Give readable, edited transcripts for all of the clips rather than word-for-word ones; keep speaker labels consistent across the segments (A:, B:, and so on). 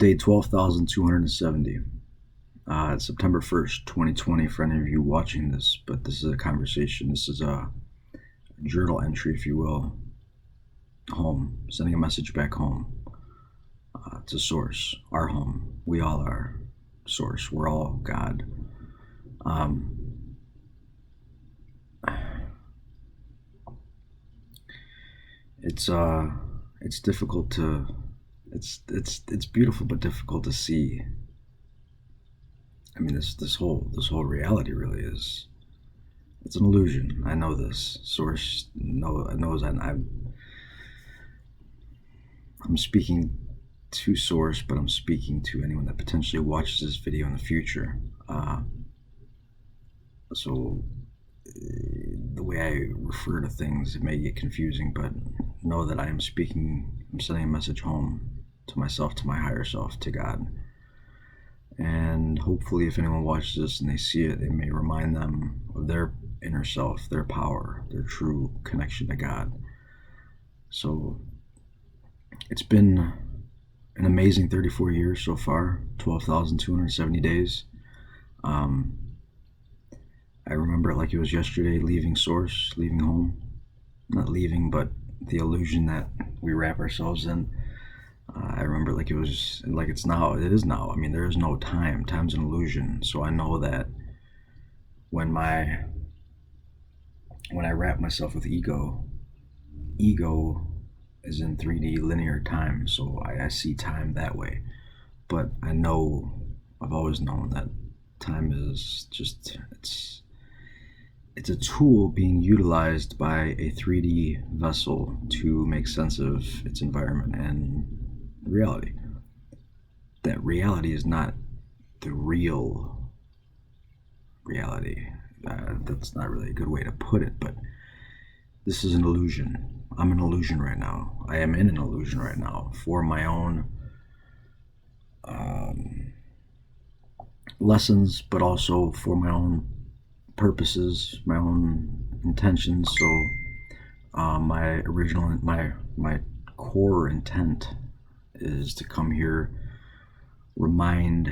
A: Day 12,270. It's September 1st, 2020, for any of you watching this, but this is a conversation. This is a journal entry, if you will, home, sending a message back home to Source, our home. We all are Source. We're all God. It's difficult to, it's beautiful but difficult to see. I mean, this whole reality really is, it's an illusion. I know this. Source knows I'm speaking to Source, but I'm speaking to anyone that potentially watches this video in the future. So the way I refer to things, it may get confusing, but know that I'm sending a message home to myself, to my higher self, to God. And hopefully if anyone watches this and they see it, it may remind them of their inner self, their power, their true connection to God. So it's been an amazing 34 years so far, 12,270 days. I remember it like it was yesterday, leaving Source, leaving home. Not leaving, but the illusion that we wrap ourselves in. I remember like it was, like it's now, it is now. I mean, there is no time. Time's an illusion. So I know that when I wrap myself with ego is in 3D linear time. So I see time that way. But I've always known that time is just, it's a tool being utilized by a 3D vessel to make sense of its environment and reality. That reality is not the real reality. That's not really a good way to put it, but this is an illusion. I'm an illusion right now. I am in an illusion right now for my own lessons, but also for my own purposes, my own intentions. So my core intent is to come here, remind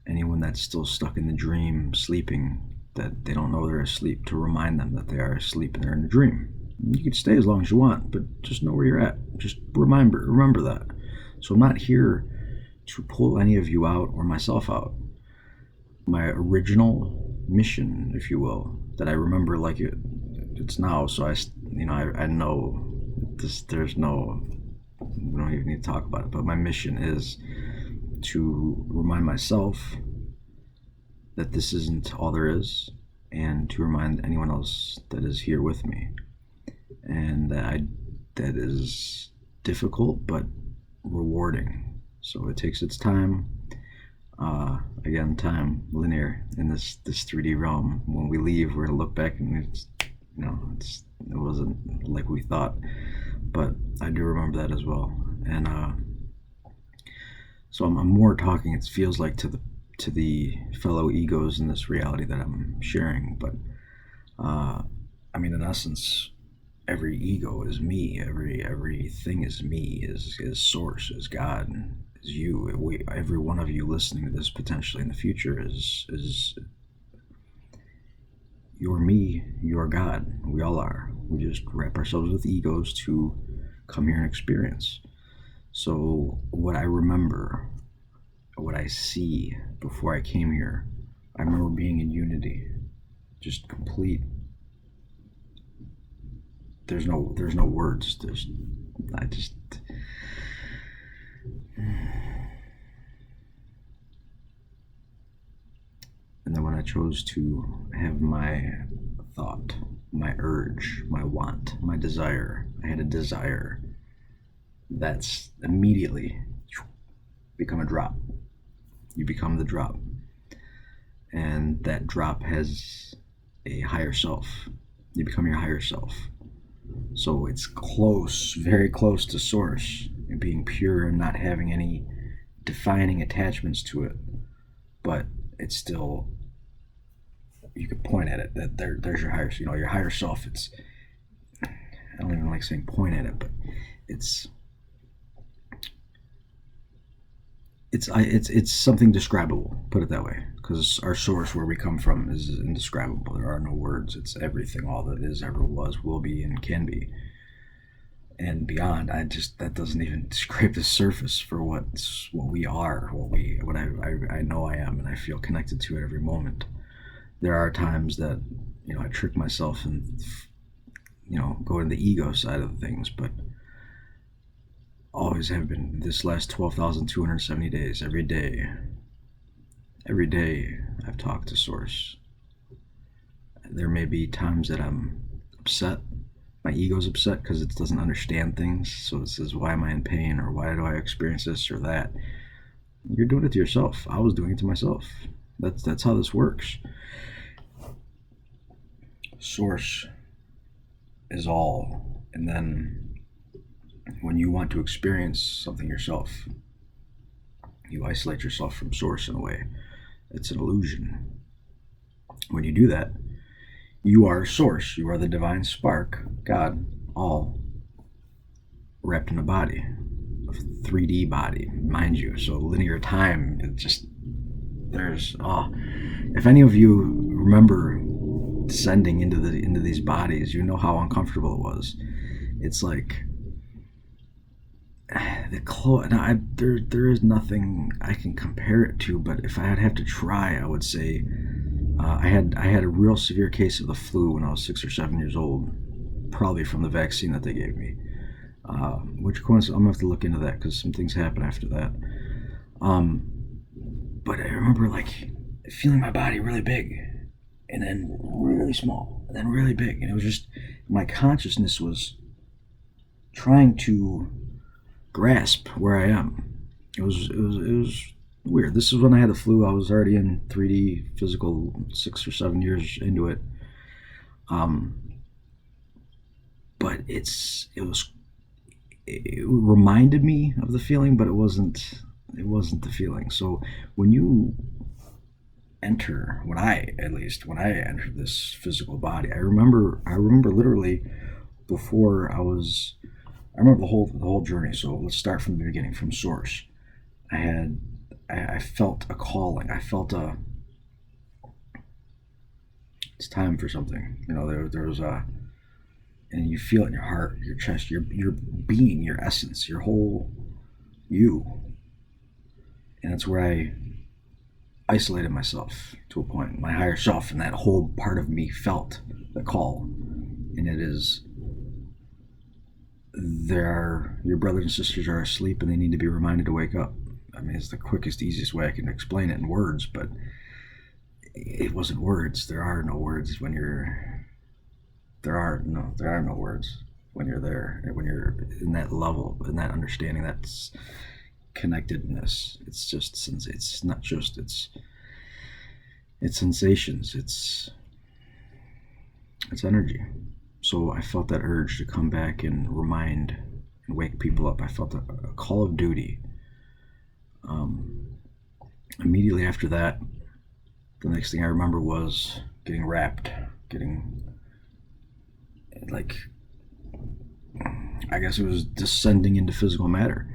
A: anyone that's still stuck in the dream, sleeping, that they don't know they're asleep, to remind them that they are asleep and they're in a dream. You can stay as long as you want, but just know where you're at. Just remember that. So I'm not here to pull any of you out or myself out. My original mission, if you will, that I remember like it's now. So I know this. We don't even need to talk about it. But my mission is to remind myself that this isn't all there is, and to remind anyone else that is here with me, and that is difficult but rewarding. So it takes its time. Again, time linear in this 3D realm. When we leave, we're gonna look back and it wasn't like we thought, but I do remember that as well. And so I'm more talking, it feels like, to the fellow egos in this reality that I'm sharing. But I mean, in essence, every ego is me. Everything is me. Is Source, is God, is you. Every one of you listening to this potentially in the future is you're me. You're God. We all are. We just wrap ourselves with egos to come here and experience. So what I remember, what I see before I came here, I remember being in unity, just complete. There's no words. And then when I chose to have my thought, my urge, my want, my desire, I had a desire that's immediately become a drop. You become the drop. And that drop has a higher self. You become your higher self. So it's close, very close to Source, and being pure and not having any defining attachments to it. But it's still, you could point at it, that there's your higher, your higher self. I don't even like saying point at it, but it's it's something describable. Put it that way, because our source, where we come from, is indescribable. There are no words. It's everything, all that is, ever was, will be, and can be, and beyond. That doesn't even scrape the surface for what we are, what I know I am, and I feel connected to at every moment. There are times that I trick myself and go in the ego side of things, but always have been. This last 12,270 days, every day I've talked to Source. There may be times that I'm upset. My ego's upset because it doesn't understand things. So it says, why am I in pain? Or why do I experience this or that? You're doing it to yourself. I was doing it to myself. That's how this works. Source is all. And then when you want to experience something yourself, you isolate yourself from Source in a way. It's an illusion. When you do that, you are Source. You are the divine spark, God, all wrapped in a body, a 3D body, mind you. So linear time, if any of you remember descending into these bodies, you know how uncomfortable it was. It's like there is nothing I can compare it to, but if I'd have to try, I would say I had a real severe case of the flu when I was 6 or 7 years old, probably from the vaccine that they gave me. Which coincidence, I'm gonna have to look into that because some things happened after that. But I remember feeling my body really big, and then really small, and then really big, and it was just my consciousness was trying to grasp where I am. It was weird. This is when I had the flu. I was already in 3D physical 6 or 7 years into it. But it reminded me of the feeling, but it wasn't the feeling. So when I entered this physical body, I remember literally before I remember the whole journey. So let's start from the beginning, from Source. I felt a calling. I felt it's time for something. There was and you feel it in your heart, your chest, your being, your essence, your whole you. And that's where I isolated myself to a point. My higher self and that whole part of me felt the call. And it is, your brothers and sisters are asleep and they need to be reminded to wake up. I mean, it's the quickest, easiest way I can explain it in words, but it wasn't words. There are no words when there are no words when you're there, when you're in that level, in that understanding, that's connectedness. It's sensations, it's energy. So I felt that urge to come back and remind and wake people up. I felt a call of duty. Immediately after that, the next thing I remember was getting wrapped, I guess it was descending into physical matter.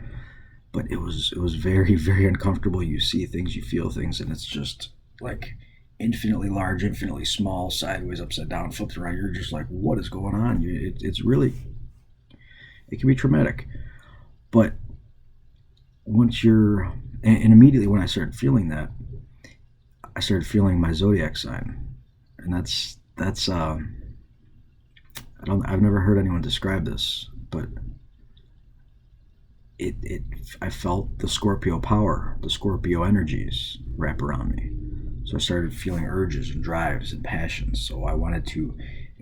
A: But it was very, very uncomfortable. You see things, you feel things, and it's just like infinitely large, infinitely small, sideways, upside down, flipped around. You're just like, what is going on? It's really, it can be traumatic. But once and immediately when I started feeling that, I started feeling my zodiac sign. And I've never heard anyone describe this, but I felt the Scorpio power, the Scorpio energies wrap around me. So I started feeling urges and drives and passions. So I wanted to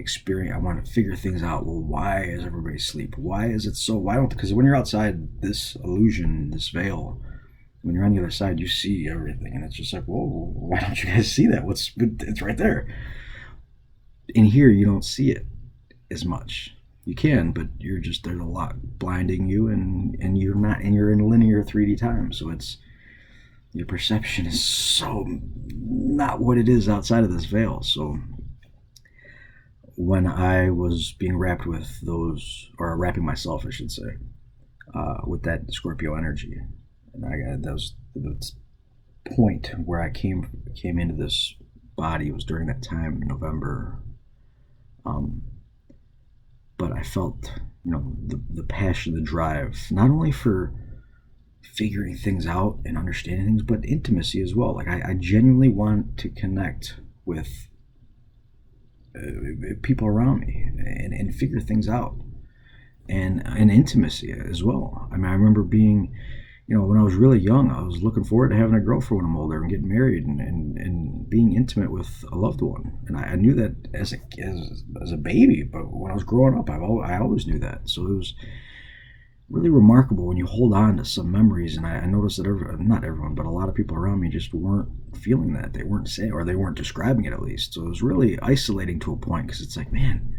A: figure things out. Well, why is everybody asleep? Why is it so? Because when you're outside this illusion, this veil, when you're on the other side, you see everything. And it's just like, whoa, why don't you guys see that? It's right there. In here, you don't see it as much. You can, but there's a lot blinding you, and you're in linear 3D time. So your perception is so not what it is outside of this veil. So when I was being wrapped with those, or wrapping myself, I should say, with that Scorpio energy, And that was the point where I came into this body. It was during that time, November. Um, but I felt, the passion, the drive, not only for figuring things out and understanding things, but intimacy as well. Like I genuinely want to connect with people around me and figure things out, and intimacy as well. I mean, I remember being, when I was really young, I was looking forward to having a girlfriend when I'm older and getting married and being intimate with a loved one. And I knew that as a baby, but when I was growing up, I always knew that. So it was really remarkable when you hold on to some memories. And I noticed that not everyone, but a lot of people around me just weren't feeling that. They weren't saying, or they weren't describing it at least. So it was really isolating to a point, because it's like, man,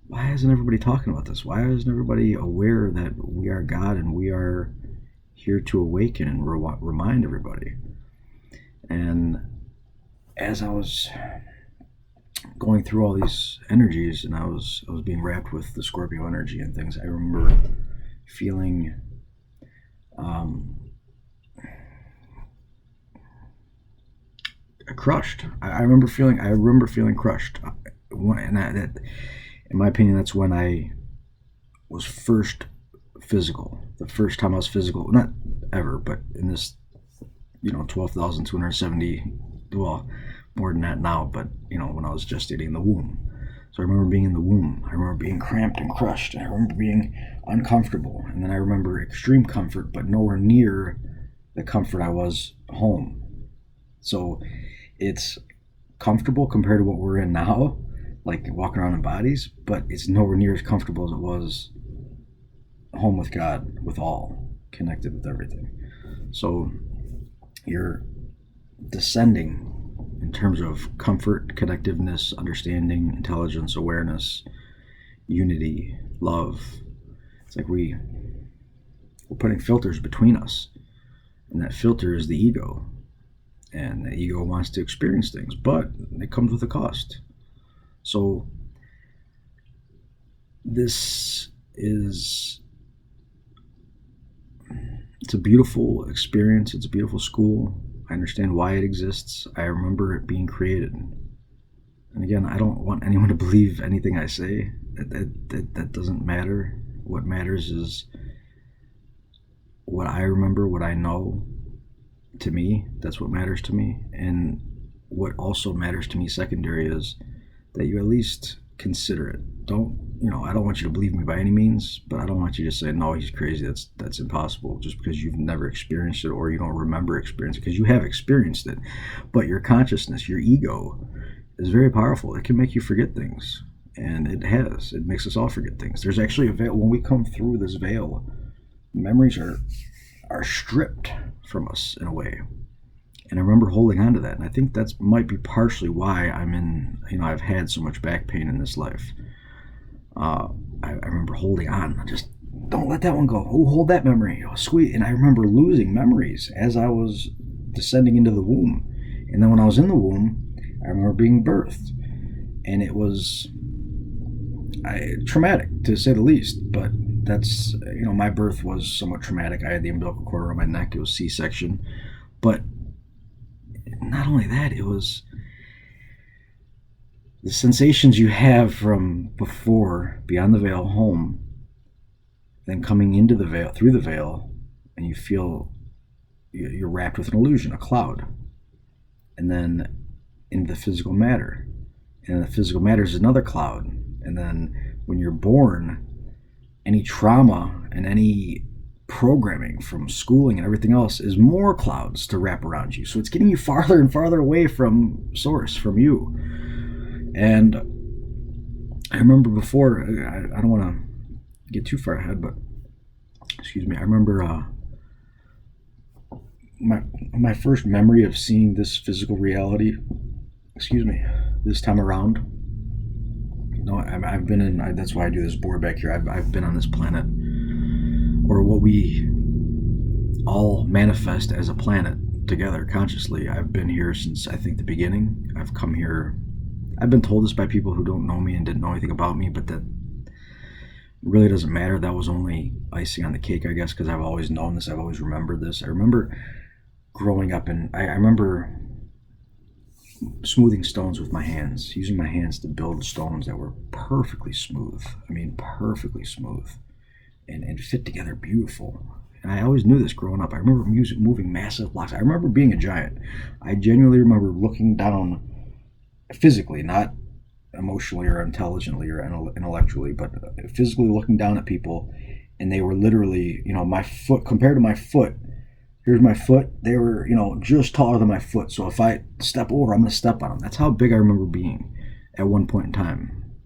A: why isn't everybody talking about this? Why isn't everybody aware that we are God and we are here to awaken and remind everybody? And as I was going through all these energies, and I was being wrapped with the Scorpio energy and things, I remember feeling crushed. I remember feeling crushed. And that, in my opinion, that's when I was first physical. The first time I was physical, not ever, but in this, 12,270, well, more than that now, but, when I was gestating in the womb. So I remember being in the womb. I remember being cramped and crushed. And I remember being uncomfortable. And then I remember extreme comfort, but nowhere near the comfort I was home. So it's comfortable compared to what we're in now, like walking around in bodies, but it's nowhere near as comfortable as it was home with God, with all, connected with everything. So you're descending in terms of comfort, connectiveness, understanding, intelligence, awareness, unity, love. It's like we're putting filters between us, and that filter is the ego. And the ego wants to experience things, but it comes with a cost. So it's a beautiful experience. It's a beautiful school. I understand why it exists. I remember it being created. And again, I don't want anyone to believe anything I say. That doesn't matter. What matters is what I remember, what I know. To me, that's what matters to me. And what also matters to me secondary is that you at least consider it. I don't want you to believe me by any means, but I don't want you to say, no, he's crazy. That's impossible, just because you've never experienced it or you don't remember experiencing it, because you have experienced it. But your consciousness, your ego, is very powerful. It can make you forget things, and it has. It makes us all forget things. There's actually a veil. When we come through this veil, memories are stripped from us in a way. And I remember holding on to that. And I think that might be partially why I've had so much back pain in this life. I remember holding on. Just don't let that one go. Oh, hold that memory. Oh, sweet. And I remember losing memories as I was descending into the womb. And then when I was in the womb, I remember being birthed. And it was traumatic, to say the least. But that's, my birth was somewhat traumatic. I had the umbilical cord around my neck. It was C-section. But not only that, it was the sensations you have from before, beyond the veil, home, then coming into the veil, through the veil, and you feel you're wrapped with an illusion, a cloud, and then into the physical matter. And the physical matter is another cloud. And then when you're born, any trauma and any programming from schooling and everything else is more clouds to wrap around you. So it's getting you farther and farther away from source, from you. And I remember before, I don't want to get too far ahead, but excuse me, I remember my first memory of seeing this physical reality, this time around. I've been in, that's why I do this board back here. I've been on this planet, or what we all manifest as a planet together consciously. I've been here since, I think, the beginning. I've come here. I've been told this by people who don't know me and didn't know anything about me, but that It really doesn't matter. That was only icing on the cake, I guess, because I've always known this. I've always remembered this. I remember growing up, and I remember smoothing stones with my hands, using my hands to build stones that were perfectly smooth. I mean, perfectly smooth and fit together beautiful. And I always knew this growing up. I remember moving massive blocks. I remember being a giant. I genuinely remember looking down physically, not emotionally or intelligently or intellectually, but physically looking down at people, and they were literally, my foot compared to my foot. Here's my foot. They were, just taller than my foot. So if I step over, I'm going to step on them. That's how big I remember being at one point in time.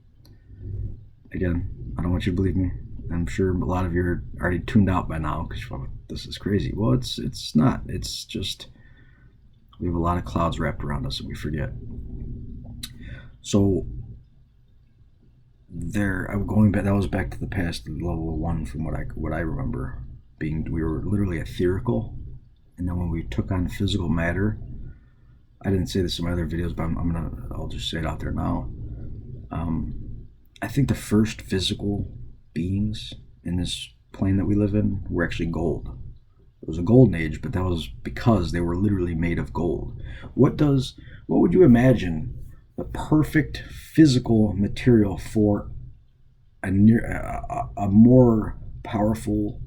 A: Again, I don't want you to believe me. I'm sure a lot of you are already tuned out by now because this is crazy. Well, it's not. It's just we have a lot of clouds wrapped around us and we forget. So I'm going back. That was back to the past, level 1, from what I remember being. We were literally etherical, and then when we took on physical matter, I didn't say this in my other videos, but I'll just say it out there now. I think the first physical beings in this plane that we live in were actually gold. It was a golden age, but that was because they were literally made of gold. What would you imagine the perfect physical material for a more powerful,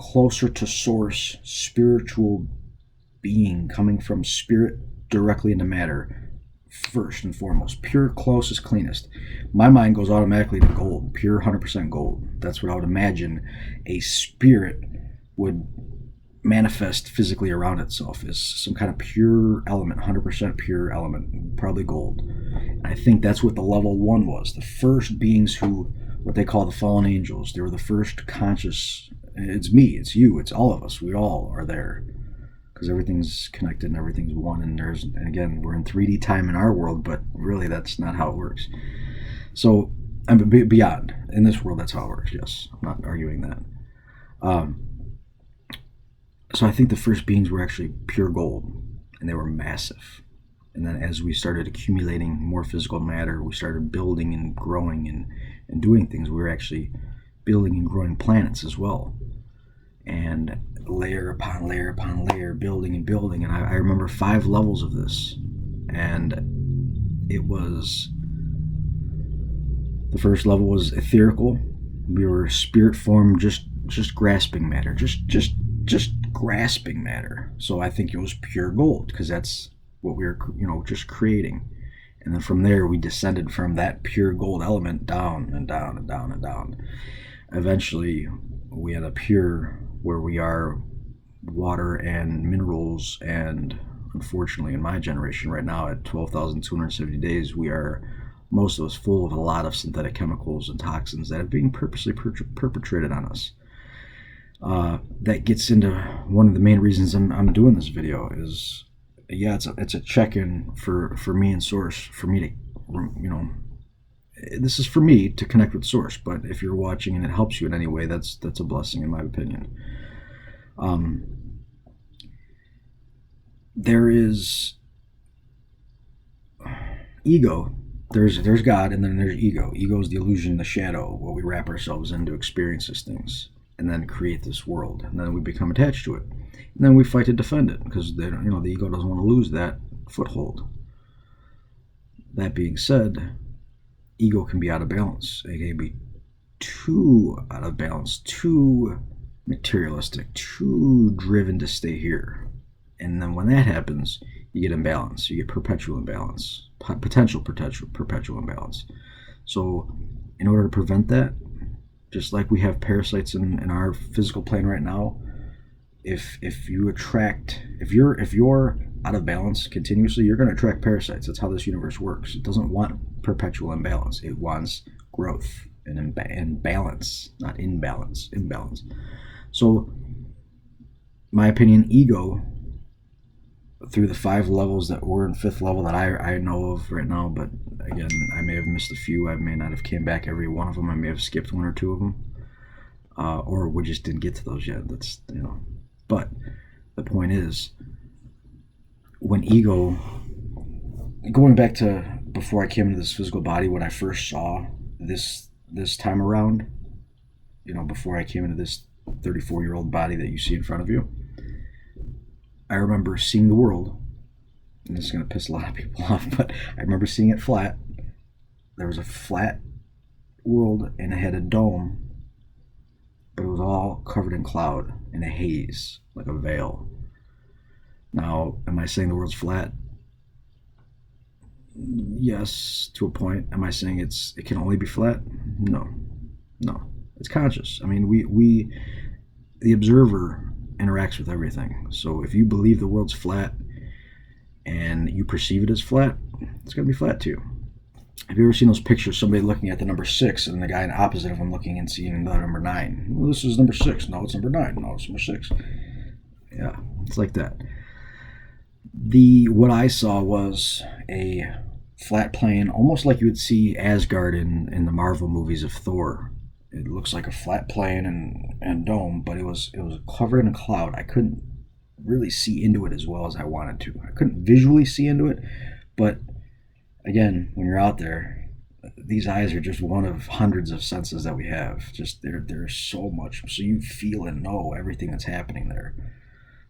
A: closer to source, spiritual being coming from spirit directly into matter? First and foremost, pure, closest, cleanest. My mind goes automatically to gold, pure 100% gold. That's what I would imagine a spirit would manifest physically around itself, is some kind of pure element, 100% pure element, probably gold. And I think that's what the level 1 was. The first beings who, what they call the fallen angels, they were the first conscious. It's me, it's you, it's all of us. We all are there because everything's connected and everything's one. And again, we're in 3D time in our world, but really that's not how it works. So, beyond, in this world, that's how it works. Yes, I'm not arguing that. So I think the first beings were actually pure gold, and they were massive. And then as we started accumulating more physical matter, we started building and growing and doing things. We were actually building and growing planets as well. And layer upon layer upon layer, building and building. And I remember 5 levels of this. And it was, the first level was etherical. We were spirit form, just grasping matter, just grasping matter. So I think it was pure gold because that's what we were, just creating. And then from there, we descended from that pure gold element down and down and down and down. Eventually, we end up here where we are water and minerals. And unfortunately, in my generation right now, at 12,270 days, we are, most of us, full of a lot of synthetic chemicals and toxins that are being purposely perpetrated on us. That gets into one of the main reasons I'm doing this video is, yeah, it's a check-in for me and Source, for me to, this is for me to connect with Source. But if you're watching and it helps you in any way, that's a blessing in my opinion. There is ego. There's God, and then there's ego. Ego is the illusion, the shadow, what we wrap ourselves in to experience these things and then create this world, and then we become attached to it, and then we fight to defend it because the ego doesn't want to lose that foothold. That being said, ego can be out of balance. It can be too out of balance, too materialistic, too driven to stay here. And then when that happens, you get imbalance. You get perpetual imbalance, potential perpetual imbalance. So in order to prevent that, just like we have parasites in our physical plane right now, if you're out of balance continuously, you're going to attract parasites. That's how this universe works. It doesn't want perpetual imbalance. It wants growth and balance, not imbalance. So, my opinion, ego, through the 5 levels that we're in 5th level that I know of right now, but again, I may have missed a few. I may not have came back every one of them. I may have skipped 1 or 2 of them, or we just didn't get to those yet. That's But the point is, when ego, going back to before I came into this physical body, when I first saw this time around, before I came into this 34-year-old body that you see in front of you, I remember seeing the world, and this is going to piss a lot of people off, but I remember seeing it flat. There was a flat world, and it had a dome, but it was all covered in cloud, in a haze, like a veil. Now, am I saying the world's flat? Yes, to a point. Am I saying it can only be flat? No. It's conscious. I mean, we the observer interacts with everything. So if you believe the world's flat and you perceive it as flat, it's going to be flat too. Have you ever seen those pictures, somebody looking at the number 6 and the guy in opposite of him looking and seeing the number 9? Well, this is number 6. No, it's number 9. No, it's number 6. Yeah, it's like that. What I saw was a flat plane, almost like you would see Asgard in the Marvel movies of Thor. It looks like a flat plane and dome, but it was covered in a cloud. I couldn't really see into it as well as I wanted to. I couldn't visually see into it, but again, when you're out there, these eyes are just one of hundreds of senses that we have. Just there's so much, so you feel and know everything that's happening there.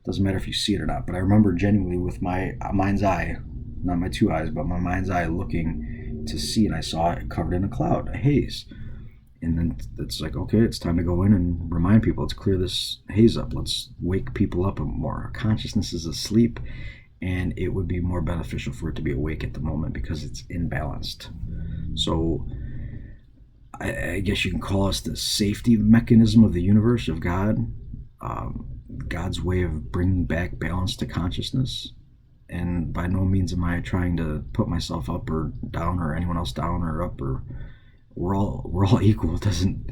A: Doesn't matter if you see it or not. But I remember genuinely with my mind's eye, not my two eyes, but my mind's eye looking to see, and I saw it covered in a cloud, a haze. And then it's like, okay, it's time to go in and remind people. Let's clear this haze up. Let's wake people up more. Our consciousness is asleep, and it would be more beneficial for it to be awake at the moment because it's imbalanced. So I guess you can call us the safety mechanism of the universe, of God, God's way of bringing back balance to consciousness. And by no means am I trying to put myself up or down or anyone else down or up, or we're all equal.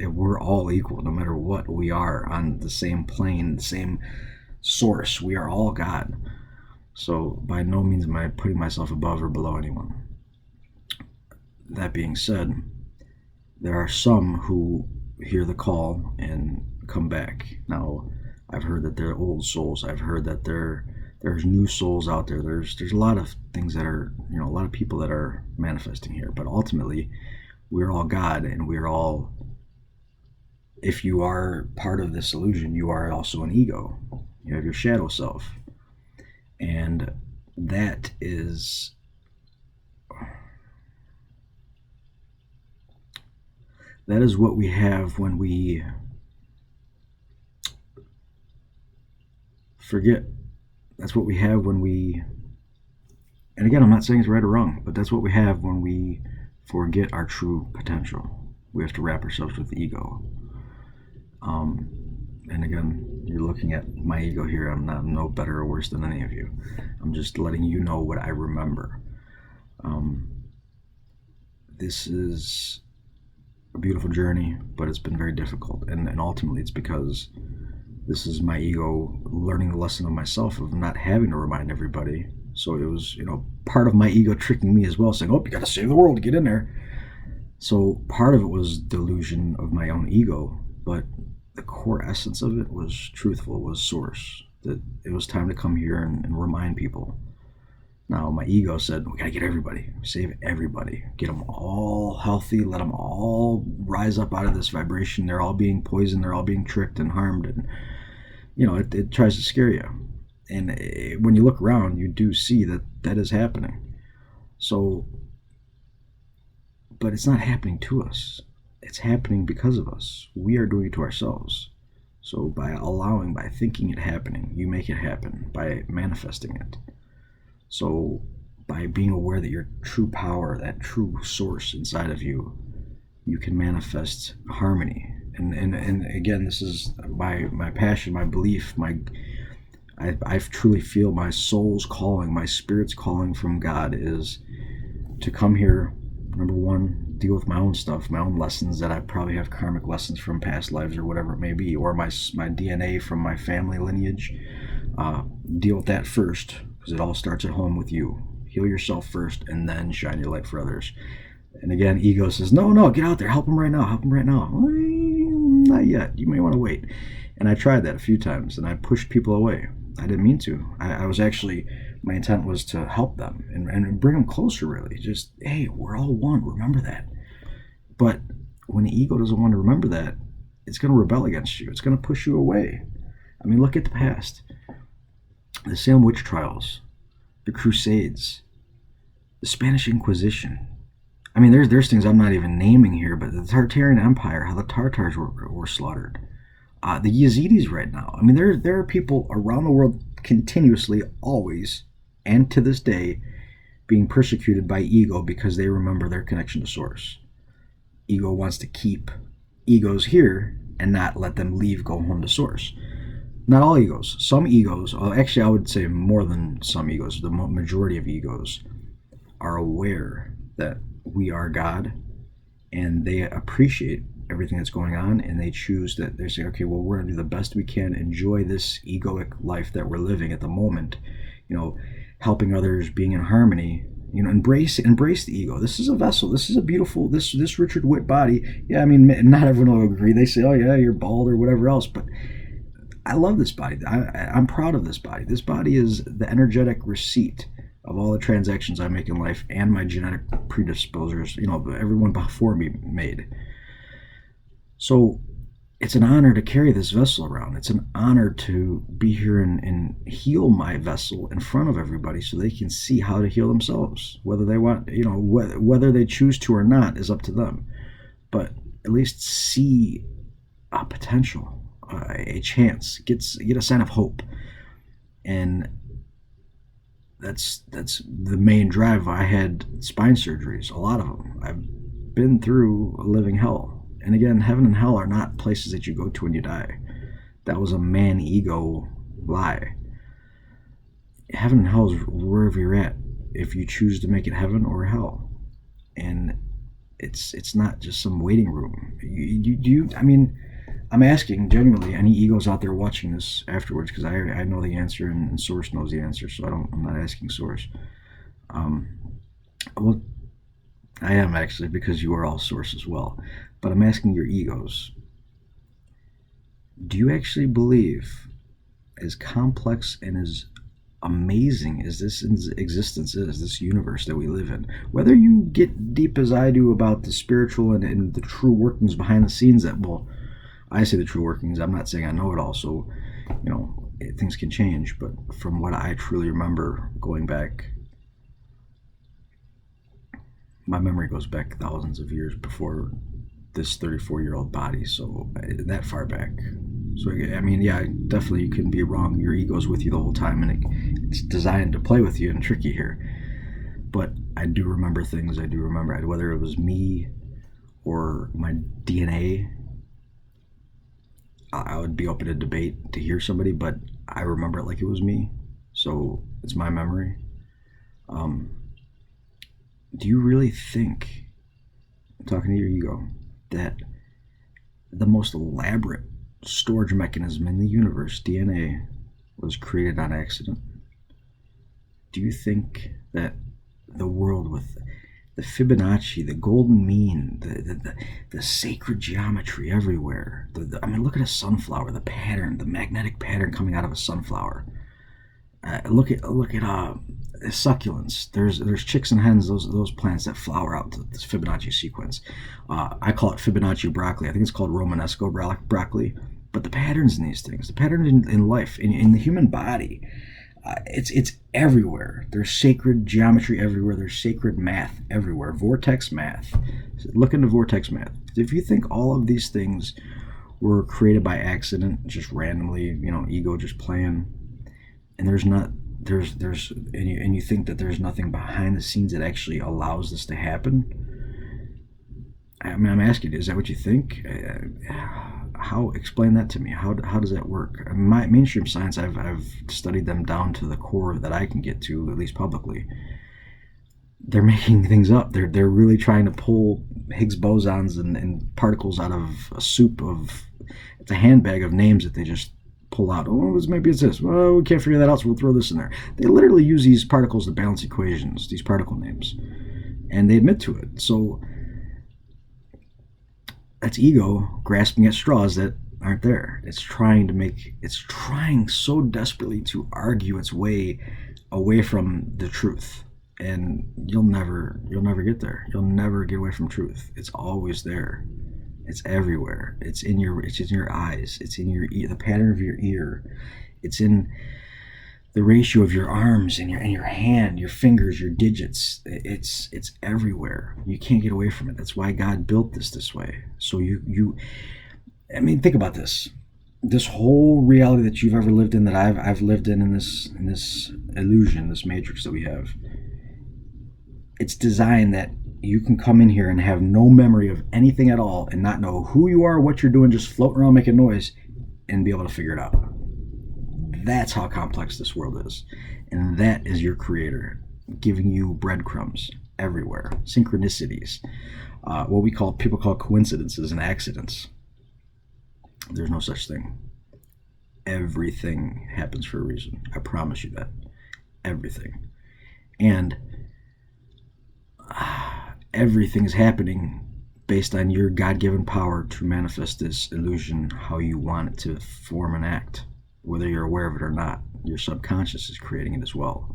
A: We're all equal no matter what. We are on the same plane, the same source. We are all God. So by no means am I putting myself above or below anyone. That being said, there are some who hear the call and come back. Now, I've heard that they're old souls. I've heard that there's new souls out there. There's a lot of things that are, a lot of people that are manifesting here. But ultimately, we're all God, and we're all, if you are part of this illusion, you are also an ego. You have your shadow self. And that is what we have when we forget. That's what we have when we, and again, I'm not saying it's right or wrong, but that's what we have when we forget our true potential. We have to wrap ourselves with the ego. And again, you're looking at my ego here. I'm no better or worse than any of you. I'm just letting you know what I remember. This is a beautiful journey, but it's been very difficult. And ultimately it's because this is my ego learning the lesson of myself of not having to remind everybody. So it was, part of my ego tricking me as well, saying, oh, you got to save the world to get in there. So part of it was delusion of my own ego, but the core essence of it was truthful, was source, that it was time to come here and remind people. Now, my ego said, we got to get everybody, save everybody, get them all healthy, let them all rise up out of this vibration. They're all being poisoned, they're all being tricked and harmed, and, it tries to scare you. And when you look around, you do see that is happening. So, but it's not happening to us. It's happening because of us. We are doing it to ourselves. So by thinking it happening, you make it happen by manifesting it. So by being aware that your true power, that true source inside of you, you can manifest harmony. And again, this is my passion, my belief, I truly feel my soul's calling, my spirit's calling from God is to come here, number one, deal with my own stuff, my own lessons that I probably have karmic lessons from past lives or whatever it may be, or my DNA from my family lineage. Deal with that first, because it all starts at home with you. Heal yourself first, and then shine your light for others. And again, ego says, no, get out there, help them right now. Not yet, you may want to wait. And I tried that a few times, and I pushed people away. I didn't mean to. I was actually, my intent was to help them and bring them closer, really. Just, hey, we're all one, remember that. But when the ego doesn't want to remember that, it's going to rebel against you. It's going to push you away. I mean, look at the past. The Salem witch trials, the Crusades, the Spanish Inquisition. I mean, there's things I'm not even naming here, but the Tartarian Empire, how the Tartars were slaughtered. The Yazidis right now. I mean, there are people around the world continuously, always, and to this day, being persecuted by ego because they remember their connection to source. Ego wants to keep egos here and not let them leave, go home to source. Not all egos. Some egos, actually I would say more than some egos, the majority of egos are aware that we are God, and they appreciate everything that's going on, and they choose that they say, okay, well, we're going to do the best we can, enjoy this egoic life that we're living at the moment, helping others, being in harmony, embrace the ego. This is a vessel. This is a beautiful, this Richard Witt body. Yeah, I mean, not everyone will agree. They say, oh yeah, you're bald or whatever else, but I love this body. I'm proud of this body. This body is the energetic receipt of all the transactions I make in life and my genetic predisposers, everyone before me made. So it's an honor to carry this vessel around. It's an honor to be here and heal my vessel in front of everybody so they can see how to heal themselves. Whether they want, whether they choose to or not is up to them. But at least see a potential, a chance, get a sign of hope. And that's the main drive. I had spine surgeries, a lot of them. I've been through a living hell. And again, heaven and hell are not places that you go to when you die. That was a man ego lie. Heaven and hell is wherever you're at, if you choose to make it heaven or hell. And it's not just some waiting room. I mean, I'm asking genuinely, any egos out there watching this afterwards, because I know the answer and Source knows the answer, so I'm not asking Source. Well, I am actually, because you are all Source as well. But I'm asking your egos, do you actually believe, as complex and as amazing as this existence is, this universe that we live in, whether you get deep as I do about the spiritual and the true workings behind the scenes that, well, I say the true workings, I'm not saying I know it all, so, things can change, but from what I truly remember going back, my memory goes back thousands of years before this 34-year-old body, so that far back. So I mean, yeah, definitely you can be wrong. Your ego's with you the whole time, and it's designed to play with you and trick you here. But I do remember things. I do remember, whether it was me or my DNA, I would be open to debate to hear somebody, but I remember it like it was me. So it's my memory. Do you really think, I'm talking to your ego, that the most elaborate storage mechanism in the universe, DNA, was created on accident? Do you think that the world with the Fibonacci, the golden mean, the sacred geometry everywhere, I mean, look at a sunflower, the pattern, the magnetic pattern coming out of a sunflower. Look at succulents. There's chicks and hens, those plants that flower out this Fibonacci sequence. I call it Fibonacci broccoli. I think it's called Romanesco broccoli. But the patterns in these things, the patterns in life, in the human body, it's everywhere. There's sacred geometry everywhere. There's sacred math everywhere. Vortex math. Look into vortex math. If you think all of these things were created by accident, just randomly, ego just playing, and and you think that there's nothing behind the scenes that actually allows this to happen. I mean, I'm asking you, is that what you think? Explain that to me. How does that work? My mainstream science, I've studied them down to the core that I can get to, at least publicly. They're making things up. They're really trying to pull Higgs bosons and particles out of a soup of, it's a handbag of names that they just pull out. Maybe it's this. Well, we can't figure that out, so we'll throw this in there. They literally use these particles to balance equations, these particle names, and they admit to it. So that's ego grasping at straws that aren't there. It's trying so desperately to argue its way away from the truth, and you'll never get there. You'll never get away from truth. It's always there. It's everywhere. It's in your eyes. It's in your ear, the pattern of your ear. It's in the ratio of your arms and your hand, your fingers, your digits. It's everywhere. You can't get away from it. That's why God built this way. So I mean, think about this. This whole reality that you've ever lived in, that I've lived in this illusion, this matrix that we have, it's designed that you can come in here and have no memory of anything at all and not know who you are, what you're doing, just floating around making noise, and be able to figure it out. That's how complex this world is. And that is your creator giving you breadcrumbs everywhere, synchronicities, what people call coincidences and accidents. There's no such thing. Everything happens for a reason. I promise you that. Everything. And everything is happening based on your God-given power to manifest this illusion how you want it to form and act. Whether you're aware of it or not, your subconscious is creating it as well.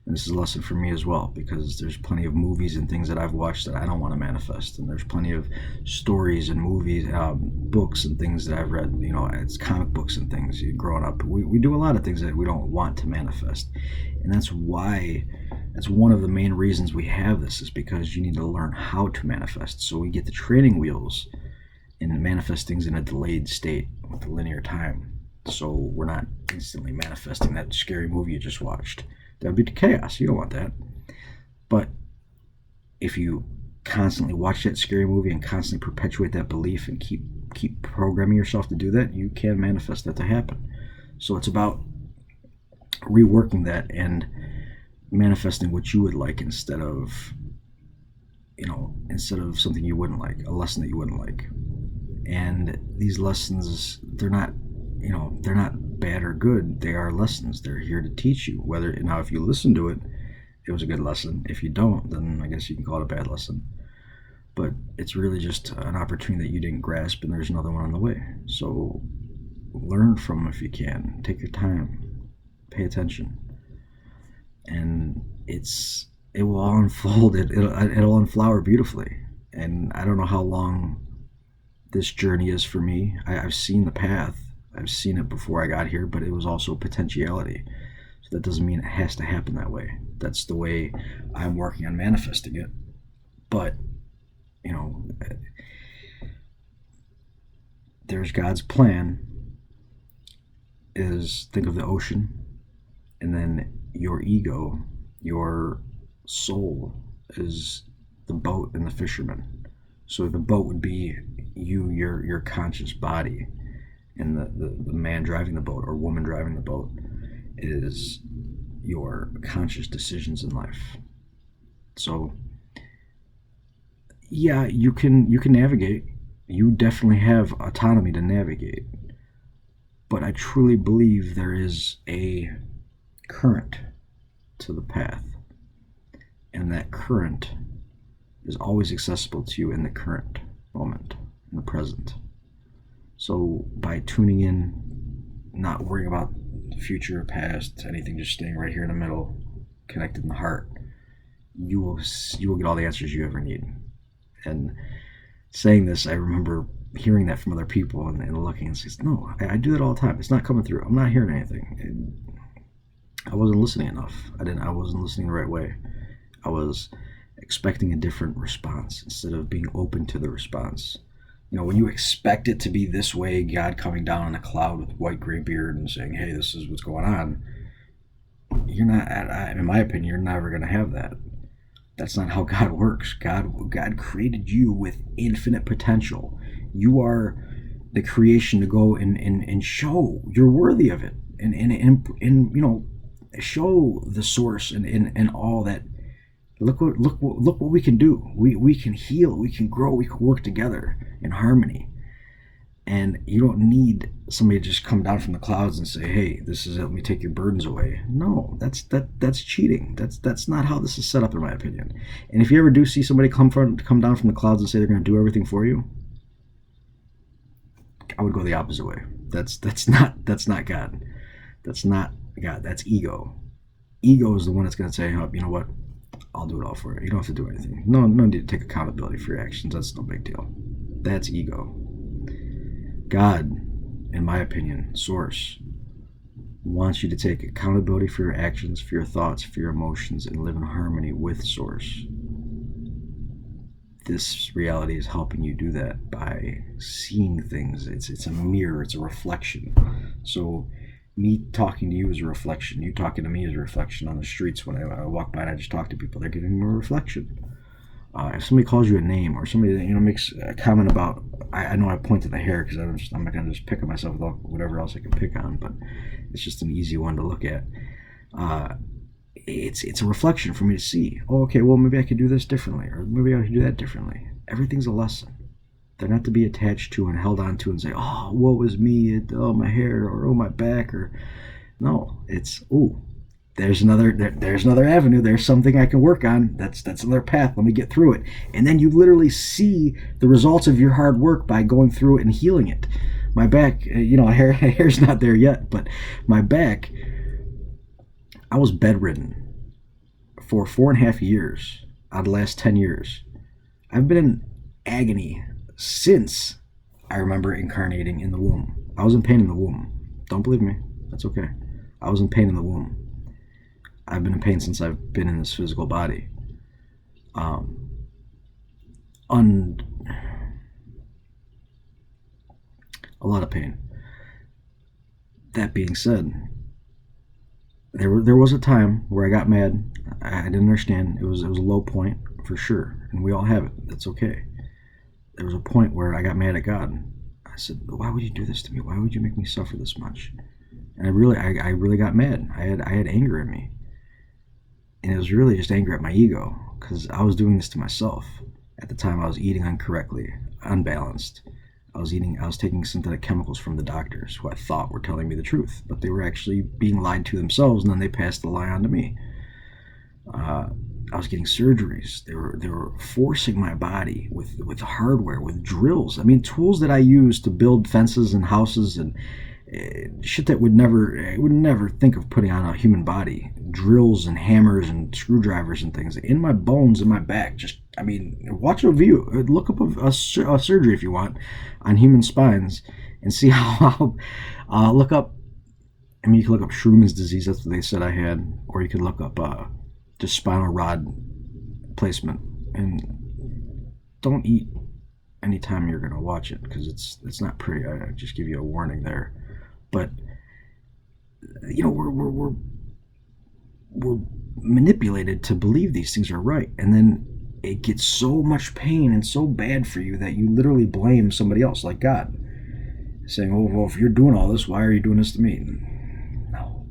A: And this is a lesson for me as well, because there's plenty of movies and things that I've watched that I don't want to manifest. And there's plenty of stories and movies, books and things that I've read, it's comic books and things growing up. We do a lot of things that we don't want to manifest. And that's one of the main reasons we have this, is because you need to learn how to manifest. So we get the training wheels and manifest things in a delayed state with linear time. So we're not instantly manifesting that scary movie you just watched. That would be chaos. You don't want that. But if you constantly watch that scary movie and constantly perpetuate that belief and keep programming yourself to do that, you can manifest that to happen. So it's about reworking that and manifesting what you would like instead of something you wouldn't like, a lesson that you wouldn't like. And these lessons, they're not bad or good. They are lessons. They're here to teach you. If you listen to it, it was a good lesson. If you don't, then I guess you can call it a bad lesson. But it's really just an opportunity that you didn't grasp, and there's another one on the way. So learn from them if you can. Take your time. Pay attention. And it will all unfold. It'll unflower beautifully. And I don't know how long this journey is for me. I've seen the path. I've seen it before I got here, but it was also potentiality. So that doesn't mean it has to happen that way. That's the way I'm working on manifesting it. But, there's God's plan is, think of the ocean, and then your ego, your soul, is the boat and the fisherman. So the boat would be you, your conscious body. And the man driving the boat or woman driving the boat is your conscious decisions in life. So yeah, you can navigate. You definitely have autonomy to navigate. But I truly believe there is a current to the path. And that current is always accessible to you in the current moment, in the present. So by tuning in, not worrying about the future or past, anything, just staying right here in the middle, connected in the heart, you will get all the answers you ever need. And saying this, I remember hearing that from other people and looking and saying, no, I do that all the time. It's not coming through. I'm not hearing anything. And I wasn't listening enough. I wasn't listening the right way. I was expecting a different response instead of being open to the response. When you expect it to be this way, God coming down in a cloud with white gray beard and saying, hey, this is what's going on, you're not, in my opinion, you're never going to have that. That's not how God works. God created you with infinite potential. You are the creation to go and show you're worthy of it, and show the source and all that. Look what we can do. We can heal, we can grow, we can work together in harmony. And you don't need somebody to just come down from the clouds and say, hey, this is it, let me take your burdens away. No, that's cheating. That's not how this is set up, in my opinion. And if you ever do see somebody come down from the clouds and say they're going to do everything for you, I would go the opposite way. That's not God. That's not God. That's ego. Ego is the one that's going to say, oh, you know what? I'll do it all for you. You don't have to do anything. No need to take accountability for your actions. That's no big deal. That's ego. God, in my opinion, Source, wants you to take accountability for your actions, for your thoughts, for your emotions, and live in harmony with Source. This reality is helping you do that by seeing things. It's a mirror, it's a reflection. So me talking to you is a reflection. You talking to me is a reflection. On the streets when I walk by and I just talk to people, they're giving me a reflection. If somebody calls you a name, or somebody makes a comment about, I know I point to the hair because I'm not gonna just pick on myself with whatever else I can pick on, but it's just an easy one to look at. It's a reflection for me to see. Oh, okay, well maybe I could do this differently, or maybe I could do that differently. Everything's a lesson. They're not to be attached to and held on to and say, oh, woe is me, oh my hair, or oh my back, or no. It's there's another avenue. There's something I can work on. That's another path. Let me get through it. And then you literally see the results of your hard work by going through it and healing it. My back, hair's not there yet, but my back, I was bedridden for 4.5 years out of the last 10 years. I've been in agony since I remember incarnating in the womb. I was in pain in the womb. Don't believe me? That's okay. I was in pain in the womb. I've been in pain since I've been in this physical body. A lot of pain. That being said, there was a time where I got mad. I didn't understand. It was a low point for sure, and we all have it. That's okay. There was a point where I got mad at God. I said, "Why would you do this to me? Why would you make me suffer this much?" And I really got mad. I had anger in me. And it was really just anger at my ego, because I was doing this to myself. At the time, I was eating incorrectly, unbalanced. I was taking synthetic chemicals from the doctors, who I thought were telling me the truth, but they were actually being lied to themselves, and then they passed the lie on to me. I was getting surgeries. They were forcing my body with hardware, with drills. I mean, tools that I use to build fences and houses and shit that I would never think of putting on a human body. Drills and hammers and screwdrivers and things in my bones, in my back. Watch a view. Look up a surgery if you want on human spines and see how. Look up. You can look up Schumann's disease. That's what they said I had, or you could look up just spinal rod placement. And don't eat anytime you're gonna watch it, because it's not pretty. I just give you a warning there. But we're manipulated to believe these things are right, and then it gets so much pain and so bad for you that you literally blame somebody else, like God, saying, "Oh, well, if you're doing all this, why are you doing this to me?" No.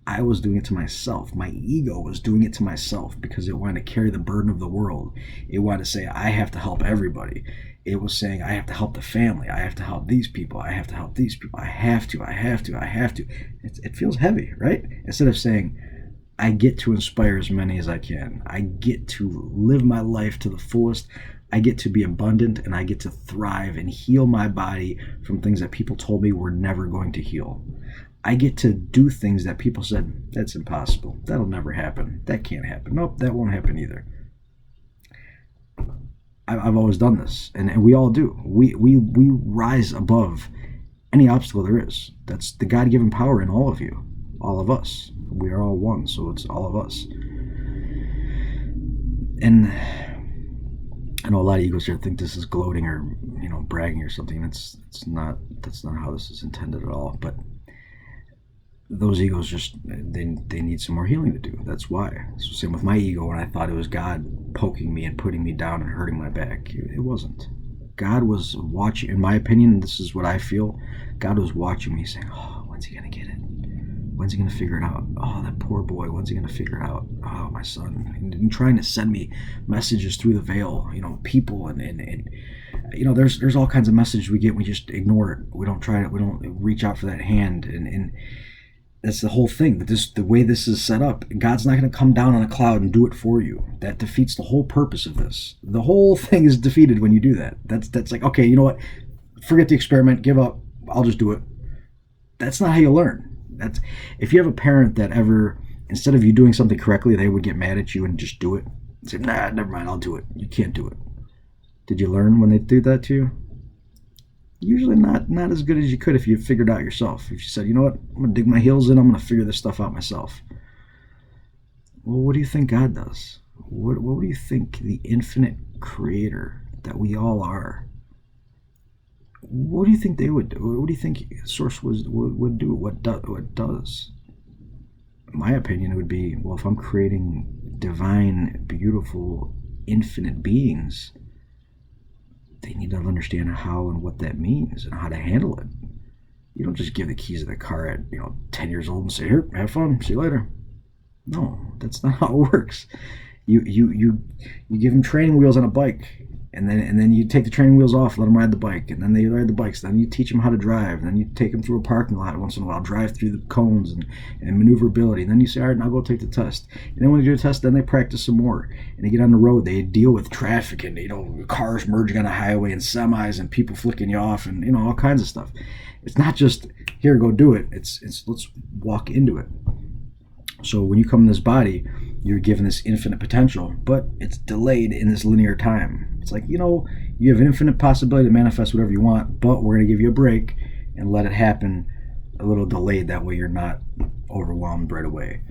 A: I was doing it to myself. My ego was doing it to myself because it wanted to carry the burden of the world. It wanted to say, I have to help everybody. It was saying, I have to help the family. I have to help these people. I have to help these people. I have to. It feels heavy, right? Instead of saying, I get to inspire as many as I can. I get to live my life to the fullest. I get to be abundant, and I get to thrive and heal my body from things that people told me were never going to heal. I get to do things that people said, that's impossible. That'll never happen. That can't happen. Nope, that won't happen either. I've always done this, and we all do. We rise above any obstacle there is. That's the God-given power in all of you, all of us. We are all one, so it's all of us. And I know a lot of egos here think this is gloating or bragging or something. That's not how this is intended at all. But those egos just they need some more healing to do. That's why. So same with my ego, when I thought it was God poking me and putting me down and hurting my back. It wasn't. God was watching. In my opinion, this is what I feel. God was watching me, saying, "Oh, when's he gonna get it? When's he gonna figure it out? Oh, that poor boy. When's he gonna figure it out? Oh, my son." And trying to send me messages through the veil. People and there's all kinds of messages we get. We just ignore it. We don't try it. We don't reach out for that hand and that's the whole thing. But the way this is set up, God's not going to come down on a cloud and do it for you. That defeats the whole purpose of this. The whole thing is defeated when you do that. That's like, okay, you know what? Forget the experiment. Give up. I'll just do it. That's not how you learn. That's if you have a parent that ever, instead of you doing something correctly, they would get mad at you and just do it. Say, nah, never mind. I'll do it. You can't do it. Did you learn when they do that to you? Usually not as good as you could if you figured out yourself. If you said, you know what, I'm gonna dig my heels in, I'm gonna figure this stuff out myself. Well, what do you think God does? What do you think the infinite creator that we all are? What do you think they would do? What do you think Source would do? What does? My opinion would be, well, if I'm creating divine, beautiful, infinite beings, they need to understand how and what that means and how to handle it. You don't just give the keys of the car at 10 years old and say, here, have fun, see you later. No, that's not how it works. You give them training wheels on a bike, and then you take the training wheels off, let them ride the bike, and then they ride the bikes. Then you teach them how to drive, and then you take them through a parking lot once in a while, drive through the cones and maneuverability. And then you say, all right, now go take the test. And then when you do the test, then they practice some more, and they get on the road. They deal with traffic and cars merging on a highway and semis and people flicking you off and all kinds of stuff. It's not just here, go do it. It's let's walk into it. So when you come in this body, you're given this infinite potential, but it's delayed in this linear time. It's like, you have an infinite possibility to manifest whatever you want, but we're going to give you a break and let it happen a little delayed. That way you're not overwhelmed right away.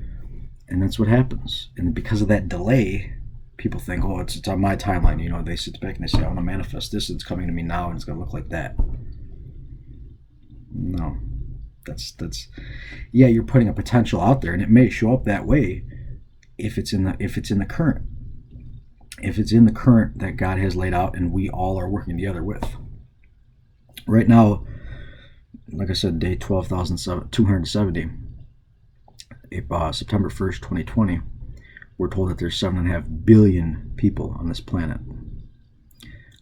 A: And that's what happens. And because of that delay, people think, oh, it's on my timeline. They sit back and they say, I want to manifest this. It's coming to me now and it's going to look like that. No. That's yeah, you're putting a potential out there, and it may show up that way if it's in the current. If it's in the current that God has laid out and we all are working together with. Right now, like I said, day 12,270, September 1st, 2020, we're told that there's 7.5 billion people on this planet.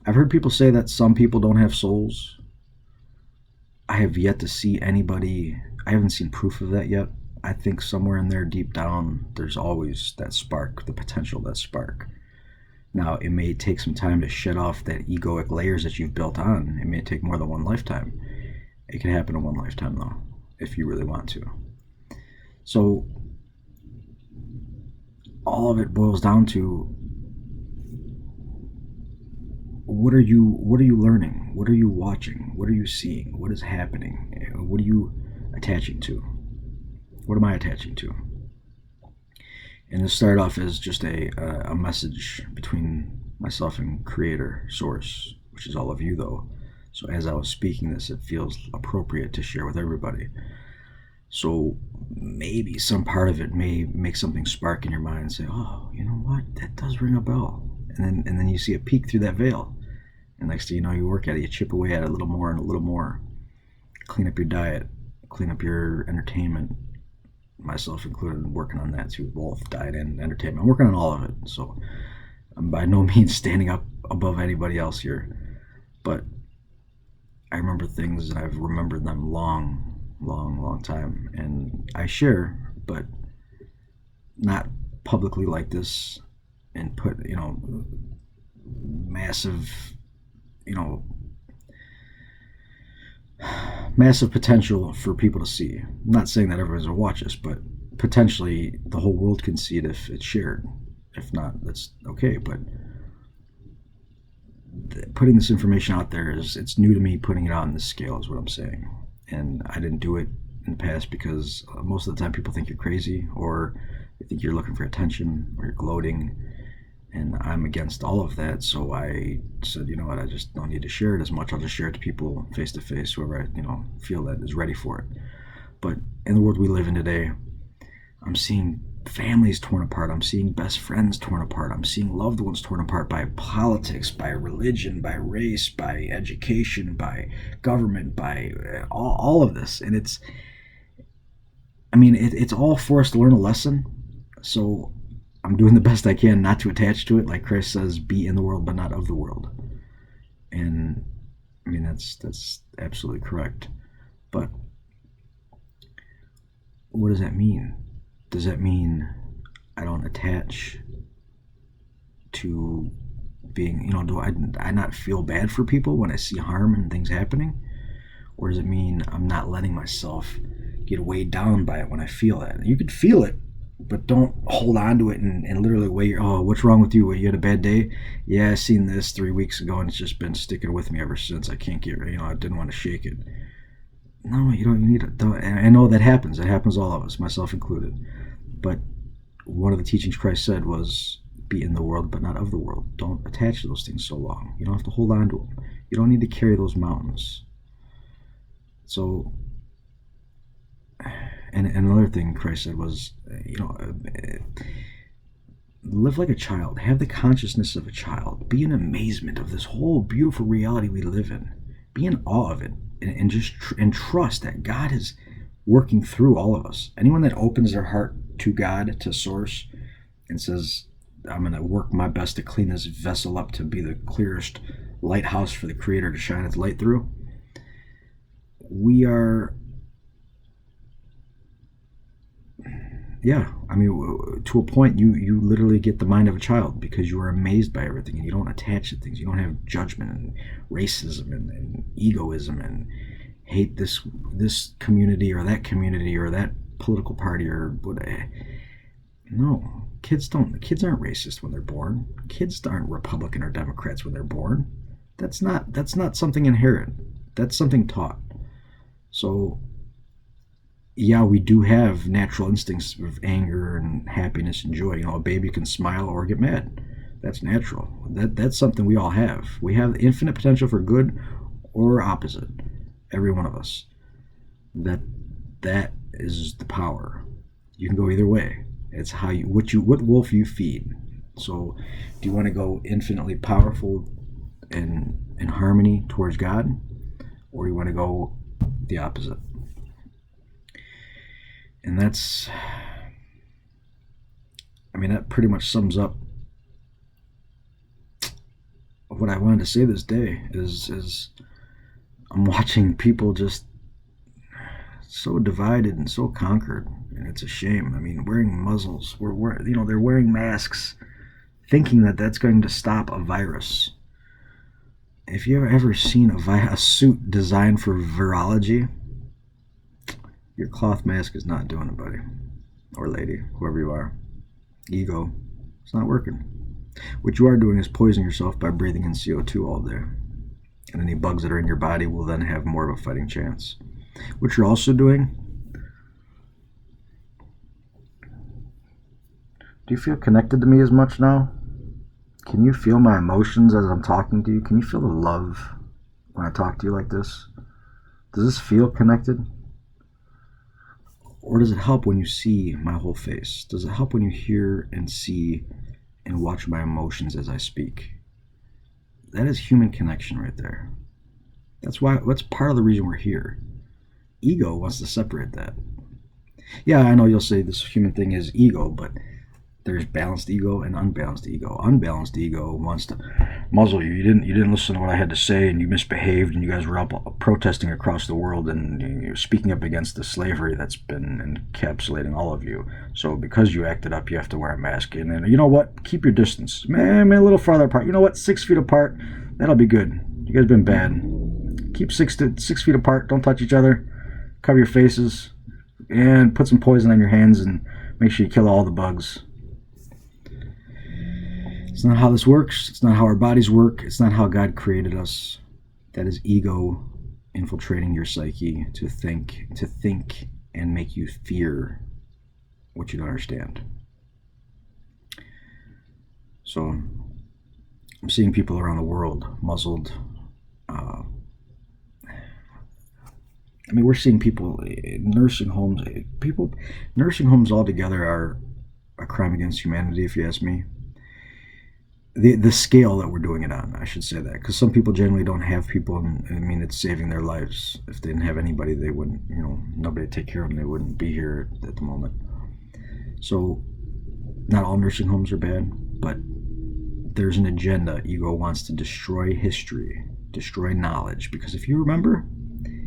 A: I've heard people say that some people don't have souls. I have yet to see anybody, I haven't seen proof of that yet. I think somewhere in there deep down, there's always that spark, the potential, that spark. Now, it may take some time to shed off that egoic layers that you've built on. It may take more than one lifetime. It can happen in one lifetime, though, if you really want to. So, all of it boils down to, what are you learning? What are you watching? What are you seeing? What is happening? What are you attaching to? What am I attaching to? And this started off as just a message between myself and Creator, Source, which is all of you, though. So as I was speaking this, it feels appropriate to share with everybody. So maybe some part of it may make something spark in your mind and say, oh, you know what? That does ring a bell. And then you see it peek through that veil. And next thing you know, you work at it, you chip away at it a little more and a little more. Clean up your diet, clean up your entertainment, myself included, working on that too, both diet and entertainment. I'm working on all of it. So I'm by no means standing up above anybody else here. But I remember things and I've remembered them long time. And I share, but not publicly like this and put, massive potential for people to see. I'm not saying that everyone's going to watch us, but potentially the whole world can see it if it's shared. If not, that's okay. But putting this information out there it's new to me. Putting it out on this scale is what I'm saying. And I didn't do it in the past because most of the time people think you're crazy, or they think you're looking for attention, or you're gloating. And I'm against all of that, so I said, you know what, I just don't need to share it as much. I'll just share it to people face to face, whoever I feel that is ready for it. But in the world we live in today, I'm seeing families torn apart. I'm seeing best friends torn apart. I'm seeing loved ones torn apart by politics, by religion, by race, by education, by government, by all of this. And it's all for us to learn a lesson. So I'm doing the best I can not to attach to it. Like Christ says, be in the world, but not of the world. And that's absolutely correct. But what does that mean? Does that mean I don't attach to being, do I not feel bad for people when I see harm and things happening? Or does it mean I'm not letting myself get weighed down by it when I feel that? You could feel it, but don't hold on to it and literally wait. Oh, what's wrong with you? You had a bad day? Yeah, I seen this 3 weeks ago, and it's just been sticking with me ever since. I can't get, I didn't want to shake it. No, you don't. You need it. I know that happens. It happens to all of us, myself included. But one of the teachings Christ said was, "Be in the world, but not of the world." Don't attach to those things so long. You don't have to hold on to them. You don't need to carry those mountains. So, and another thing Christ said was, live like a child. Have the consciousness of a child. Be in amazement of this whole beautiful reality we live in. Be in awe of it, and just and trust that God is working through all of us. Anyone that opens their heart to God, to Source, and says, "I'm going to work my best to clean this vessel up to be the clearest lighthouse for the Creator to shine its light through," we are, to a point, you literally get the mind of a child because you are amazed by everything and you don't attach to things. You don't have judgment and racism and egoism and hate this community or that political party or whatever. No, kids aren't racist when they're born. Kids aren't Republican or Democrats when they're born. That's not something inherent. That's something taught. So yeah, we do have natural instincts of anger and happiness and joy. A baby can smile or get mad. That's natural. That's something we all have. We have infinite potential for good or opposite. Every one of us. That is the power. You can go either way. It's how what wolf you feed. So, do you want to go infinitely powerful and in harmony towards God, or you want to go the opposite? And that pretty much sums up what I wanted to say this day. Is I'm watching people just so divided and so conquered, and it's a shame. Wearing muzzles, they're wearing masks, thinking that that's going to stop a virus. If you ever seen a suit designed for virology, your cloth mask is not doing it, buddy. Or lady, whoever you are. Ego, it's not working. What you are doing is poisoning yourself by breathing in CO2 all day. And any bugs that are in your body will then have more of a fighting chance. What you're also doing, do you feel connected to me as much now? Can you feel my emotions as I'm talking to you? Can you feel the love when I talk to you like this? Does this feel connected? Or does it help when you see my whole face? Does it help when you hear and see and watch my emotions as I speak? That is human connection right there. That's part of the reason we're here. Ego wants to separate that. Yeah, I know you'll say this human thing is ego, but there's balanced ego and unbalanced ego. Unbalanced ego wants to muzzle you. You didn't listen to what I had to say, and you misbehaved, and you guys were up protesting across the world, and you're speaking up against the slavery that's been encapsulating all of you. So because you acted up, you have to wear a mask. And then, you know what? Keep your distance. Man, a little farther apart. You know what? 6 feet apart. That'll be good. You guys been bad. Keep 6 feet apart. Don't touch each other. Cover your faces. And put some poison on your hands, and make sure you kill all the bugs. It's not how this works. It's not how our bodies work. It's not how God created us. That is ego infiltrating your psyche to think and make you fear what you don't understand. So I'm seeing people around the world muzzled. We're seeing people in nursing homes. Nursing homes altogether are a crime against humanity, if you ask me. The scale that we're doing it on, I should say that, because some people generally don't have people, and it's saving their lives. If they didn't have anybody, they wouldn't, nobody to take care of them, they wouldn't be here at the moment. So not all nursing homes are bad, but there's an agenda. Ego wants to destroy history, destroy knowledge, because if you remember,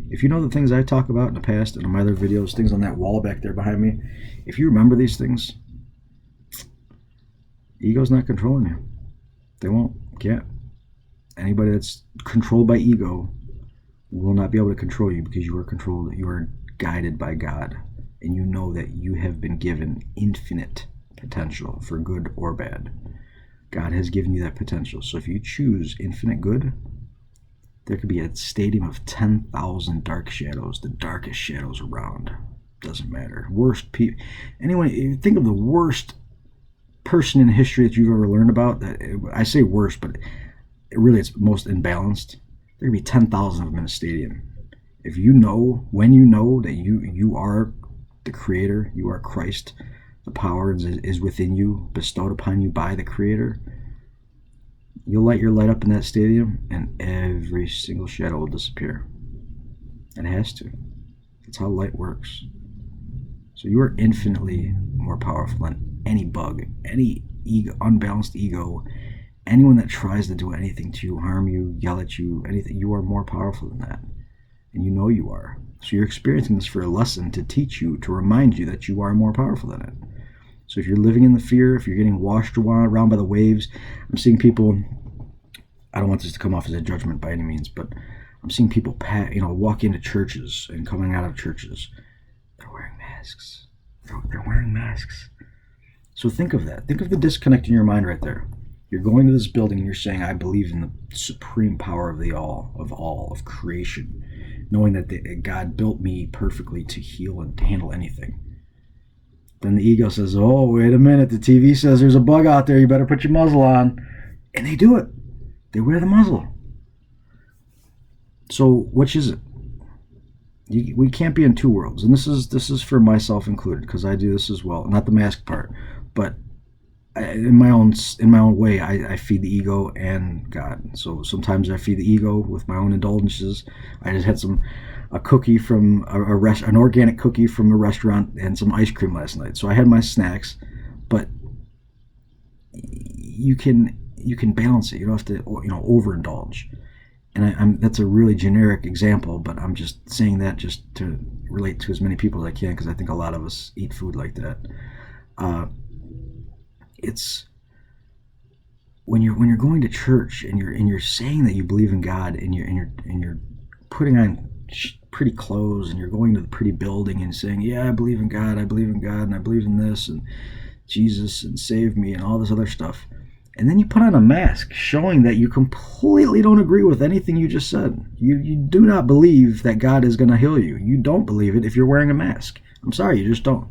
A: if you know the things I talk about in the past and in my other videos, things on that wall back there behind me, if you remember these things, ego's not controlling you. They won't. Can't. Anybody that's controlled by ego will not be able to control you, because you are controlled. You are guided by God. and you know that you have been given infinite potential for good or bad. God has given you that potential. So if you choose infinite good, there could be a stadium of 10,000 dark shadows, the darkest shadows around. Doesn't matter. Worst people. Anyone, think of the worst person in history that you've ever learned about. I say worst, but really it's most imbalanced. There could be 10,000 of them in a stadium. If you know, when you know that you are the creator, you are Christ, the power is within you, bestowed upon you by the creator, you'll light your light up in that stadium and every single shadow will disappear. It has to. That's how light works. So you are infinitely more powerful than any bug, any ego, unbalanced ego, anyone that tries to do anything to you, harm you, yell at you, anything. You are more powerful than that. And you know you are. So you're experiencing this for a lesson to teach you, to remind you that you are more powerful than it. So if you're living in the fear, if you're getting washed around by the waves, I'm seeing people, I don't want this to come off as a judgment by any means, but I'm seeing people walk into churches and coming out of churches. They're wearing masks. They're wearing masks. So think of that. Think of the disconnect in your mind right there. You're going to this building and you're saying, I believe in the supreme power of of creation, knowing that God built me perfectly to heal and to handle anything. Then the ego says, oh, wait a minute. The TV says there's a bug out there. You better put your muzzle on. And they do it. They wear the muzzle. So which is it? We can't be in two worlds. And this is for myself included, because I do this as well. Not the mask part, but in my own way, I feed the ego and God. So sometimes I feed the ego with my own indulgences. I just had a cookie from an organic cookie from a restaurant and some ice cream last night. So I had my snacks, but you can balance it. You don't have to overindulge. And that's a really generic example, but I'm just saying that just to relate to as many people as I can, because I think a lot of us eat food like that. It's when you're going to church and you're saying that you believe in God, and you're putting on pretty clothes, and you're going to the pretty building and saying, yeah, I believe in God, and I believe in this, and Jesus, and save me, and all this other stuff. And then you put on a mask showing that you completely don't agree with anything you just said. You do not believe that God is going to heal you. You don't believe it if you're wearing a mask. I'm sorry, you just don't.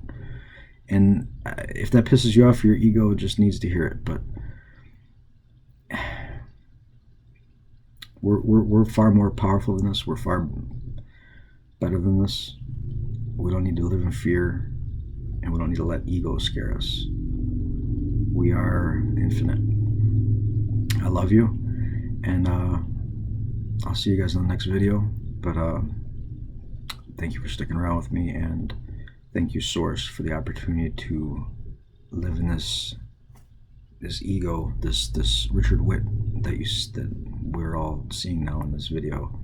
A: And if that pisses you off, your ego just needs to hear it. But we're far more powerful than this. We're far better than this. We don't need to live in fear, and we don't need to let ego scare us. We are infinite. I love you, and I'll see you guys in the next video. But thank you for sticking around with me, and thank you, Source, for the opportunity to live in this ego, this Richard Witt that we're all seeing now in this video.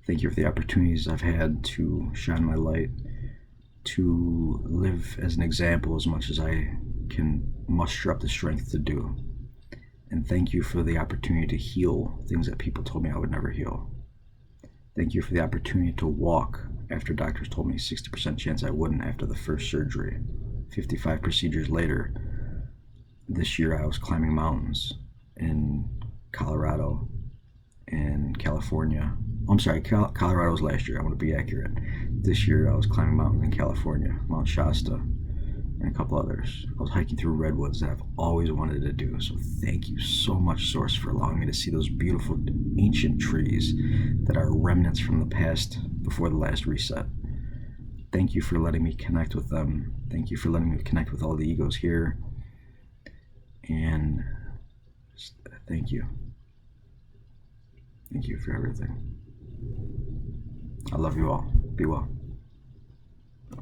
A: Thank you for the opportunities I've had to shine my light, to live as an example as much as I can muster up the strength to do. And thank you for the opportunity to heal things that people told me I would never heal. Thank you for the opportunity to walk after doctors told me 60% chance I wouldn't after the first surgery. 55 procedures later, this year I was climbing mountains in Colorado and California. I'm sorry, Colorado was last year. I want to be accurate. This year I was climbing mountains in California, Mount Shasta, and a couple others. I was hiking through redwoods that I've always wanted to do. So thank you so much, Source, for allowing me to see those beautiful ancient trees that are remnants from the past before the last reset. Thank you for letting me connect with them. Thank you for letting me connect with all the egos here. And thank you. Thank you for everything. I love you all. Be well.